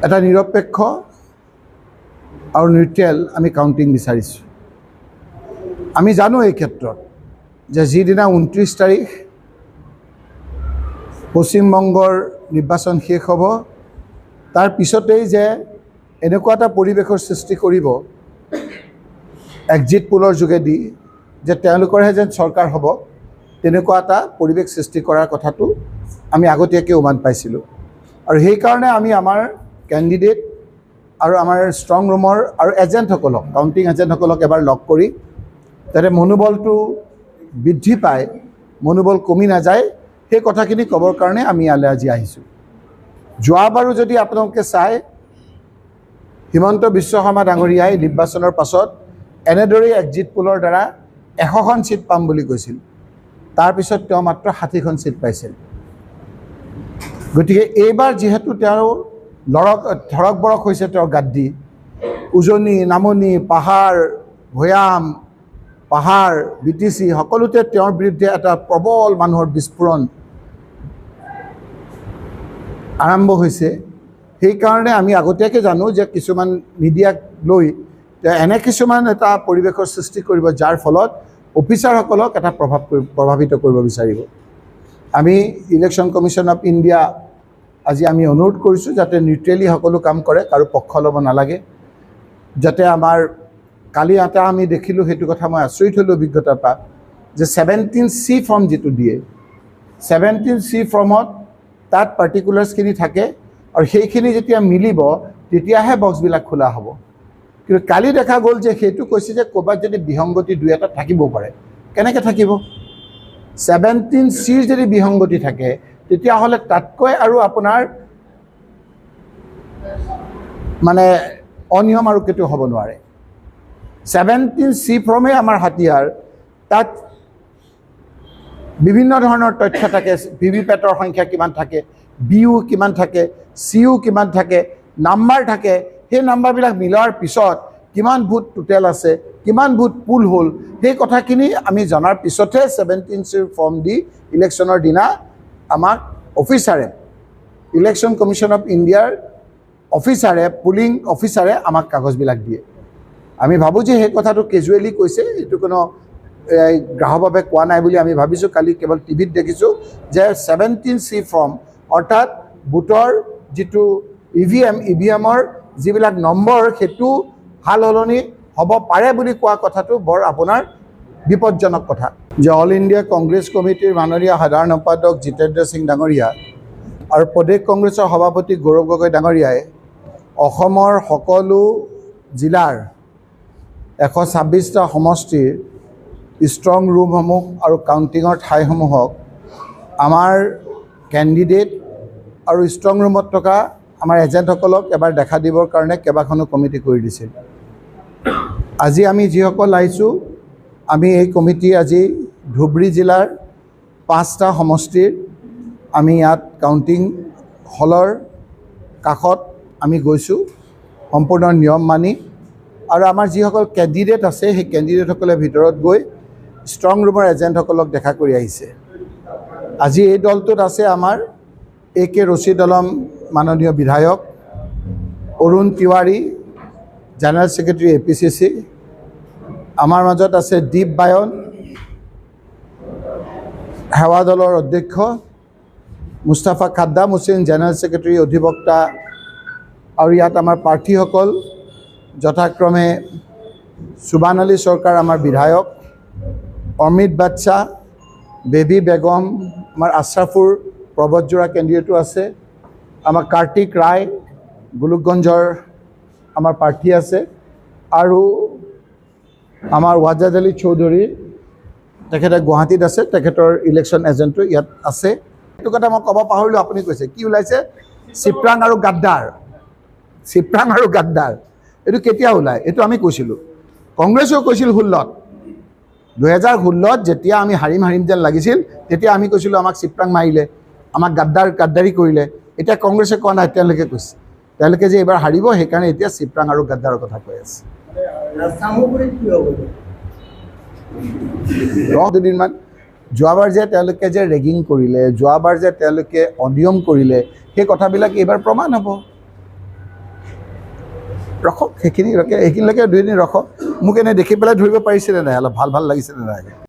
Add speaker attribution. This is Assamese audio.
Speaker 1: এটা নিৰপেক্ষ আৰু নিউট্ৰেল আমি কাউণ্টিং বিচাৰিছোঁ। আমি জানো এই ক্ষেত্ৰত যে যিদিনা 29 তাৰিখ পশ্চিমবংগৰ নিৰ্বাচন শেষ হ'ব, তাৰ পিছতেই যে এনেকুৱা এটা পৰিৱেশৰ সৃষ্টি কৰিব এক্সিট পোলৰ যোগেদি যে তেওঁলোকৰহে যেন চৰকাৰ হ'ব, তেনেকুৱা এটা পৰিৱেশ সৃষ্টি কৰাৰ কথাটো আমি আগতীয়াকৈ উমান পাইছিলোঁ। আৰু সেইকাৰণে আমি আমাৰ কেণ্ডিডেট আৰু আমাৰ ষ্ট্ৰং ৰুমৰ আৰু এজেণ্টসকলক, কাউণ্টিং এজেণ্টসকলক এবাৰ লগ কৰি যাতে মনোবলটো বৃদ্ধি পায়, মনোবল কমি নাযায়, সেই কথাখিনি ক'বৰ কাৰণে আমি ইয়ালৈ আজি আহিছোঁ। যোৱাবাৰো যদি আপোনালোকে চায়, হিমন্ত বিশ্ব শৰ্মা ডাঙৰীয়াই নিৰ্বাচনৰ পাছত এনেদৰেই এক্সিট পোলৰ দ্বাৰা 100খন ছিট পাম বুলি কৈছিল। তাৰপিছত তেওঁ মাত্ৰ 60খন ছিট পাইছিল। গতিকে এইবাৰ যিহেতু তেওঁ ধৰক বৰক হৈছে, তেওঁৰ গাদ্দি, উজনি নামনি পাহাৰ ভৈয়াম পাহাৰ BTC সকলোতে তেওঁৰ বিৰুদ্ধে এটা প্ৰবল মানুহৰ বিস্ফোৰণ আৰম্ভ হৈছে। সেইকাৰণে আমি আগতীয়াকৈ জানো যে কিছুমান মিডিয়াক লৈ এনে কিছুমান এটা পৰিৱেশৰ সৃষ্টি কৰিব, যাৰ ফলত অফিচাৰসকলক এটা প্ৰভাৱিত কৰিব বিচাৰিব। আমি ইলেকশ্যন কমিশ্যন অফ ইণ্ডিয়া আজি আমি অনুৰোধ কৰিছোঁ যাতে নিউট্ৰেলি সকলো কাম কৰে, কাৰো পক্ষ ল'ব নালাগে। যাতে আমাৰ কালি এটা আমি দেখিলোঁ, সেইটো কথা মই আচৰিত হ'লোঁ অভিজ্ঞতাৰ পৰা, যে 17C ফৰ্ম যিটো দিয়ে, 17C ফৰ্মত তাত পাৰ্টিকুলাৰ্ছখিনি থাকে আৰু সেইখিনি যেতিয়া মিলিব তেতিয়াহে বক্সবিলাক খোলা হ'ব। কিন্তু কালি দেখা গ'ল যে সেইটো কৈছে যে ক'ৰবাত যদি বিসংগতি দুই এটা থাকিবও পাৰে। কেনেকৈ থাকিব? 17Cৰ যদি বিসংগতি থাকে তেতিয়াহ'লে তাতকৈ আৰু আপোনাৰ মানে অনিয়ম আৰু কেতিয়াও হ'ব নোৱাৰে। 17C ফৰ্মে আমাৰ হাতিয়াৰ। তাত বিভিন্ন ধৰণৰ তথ্য থাকে, ভিভিপেটৰ সংখ্যা কিমান থাকে, BU কিমান থাকে, CU কিমান থাকে, নাম্বাৰ থাকে। সেই নাম্বাৰবিলাক মিলোৱাৰ পিছত কিমান ভোট টোটেল আছে, কিমান ভোট পুল হ'ল, সেই কথাখিনি আমি জনাৰ পিছতহে 17C ফৰ্ম দি ইলেকশ্যনৰ দিনা আমাক অফিচাৰে, ইলেকশ্যন কমিশ্যন অফ ইণ্ডিয়াৰ অফিচাৰে, পুলিং অফিচাৰে আমাক কাগজবিলাক দিয়ে। আমি ভাবোঁ যে সেই কথাটো কেজুৱেলি কৈছে, এইটো কোনো গ্ৰাহকভাৱে কোৱা নাই বুলি আমি ভাবিছোঁ। কালি কেৱল টিভিত দেখিছোঁ যে 17C ফৰ্ম অৰ্থাৎ বুটৰ যিটো EVMৰ যিবিলাক নম্বৰ, সেইটো সাল সলনি হ'ব পাৰে বুলি কোৱা কথাটো বৰ আপোনাৰ বিপদজনক কথা। যে অল ইণ্ডিয়া কংগ্ৰেছ কমিটিৰ মাননীয় সাধাৰণ সম্পাদক জিতেন্দ্ৰ সিং ডাঙৰীয়া আৰু প্ৰদেশ কংগ্ৰেছৰ সভাপতি গৌৰৱ গগৈ ডাঙৰীয়াই অসমৰ সকলো জিলাৰ 126টা সমষ্টিৰ ষ্ট্ৰং ৰুমসমূহ আৰু কাউণ্টিঙৰ ঠাইসমূহক আমাৰ কেণ্ডিডেট আৰু ষ্ট্ৰং ৰুমত থকা আমাৰ এজেণ্টসকলক এবাৰ দেখা দিবৰ কাৰণে কেইবাখনো কমিটি কৰি দিছিল। আজি আমি যিসকল আহিছোঁ, আমি এই কমিটি আজি ধুবুৰী জিলাৰ 5টা সমষ্টিৰ আমি ইয়াত কাউণ্টিং হলৰ কাষত আমি গৈছোঁ সম্পূৰ্ণ নিয়ম মানি। আৰু আমাৰ যিসকল কেণ্ডিডেট আছে, সেই কেণ্ডিডেটসকলে ভিতৰত গৈ ষ্ট্ৰং ৰুমৰ এজেণ্টসকলক দেখা কৰি আহিছে। আজি এই দলটোত আছে আমাৰ AK ৰছিদ আলম মাননীয় বিধায়ক, Arun Tiwari general secretary APCC, আমাৰ মাজত আছে দীপ বায়ন সেৱা দলৰ অধ্যক্ষ, মুস্তাফা খাদ্দাম হুছেইন জেনেৰেল ছেক্ৰেটাৰী অধিবক্তা, আৰু ইয়াত আমাৰ প্ৰাৰ্থীসকল যথাক্ৰমে সুবান আলী চৰকাৰ আমাৰ বিধায়ক, অমিত বাদশাহ, বেবী বেগম, আমাৰ আশ্ৰাফুৰ প্ৰবতজোৰা কেন্দ্ৰীয়টো আছে, আমাৰ কাৰ্তিক ৰায় গোলোকগঞ্জৰ আমাৰ প্ৰাৰ্থী আছে, আৰু আমাৰ ৱাজাদ আলী চৌধুৰী, তেখেতে গুৱাহাটীত আছে, তেখেতৰ ইলেকশ্যন এজেণ্টো ইয়াত আছে। এইটো কথা মই ক'ব পাহৰিলোঁ, আপুনি কৈছে কি ওলাইছে, চিপৰাং আৰু গাদ্দাৰ। চিপৰাং আৰু গাদ্দাৰ এইটো কেতিয়া ওলায়? এইটো আমি কৈছিলোঁ, কংগ্ৰেছেও কৈছিল 16ত, 2016ত যেতিয়া আমি হাৰিম যেন লাগিছিল, তেতিয়া আমি কৈছিলোঁ আমাক চিপৰাং মাৰিলে, আমাক গাদ্দাৰী কৰিলে। এতিয়া কংগ্ৰেছে কোৱা নাই, তেওঁলোকে কৈছে তেওঁলোকে যে এইবাৰ হাৰিব, সেইকাৰণে এতিয়া চিপৰাং আৰু গাদ্দাৰৰ কথা কৈ আছে। 10 দিনমান যোৱাবাৰ যে তেওঁলোকে যে ৰেগিং কৰিলে, যোৱাবাৰ যে তেওঁলোকে অনিয়ম কৰিলে, সেই কথাবিলাক এইবাৰ প্ৰমাণ হ'ব। ৰখক সেইখিনিলৈকে 2 দিন ৰখক মোক এনে দেখি পেলাই ধৰিব পাৰিছিলে নাই অলপ ভাল লাগিছিলে নাই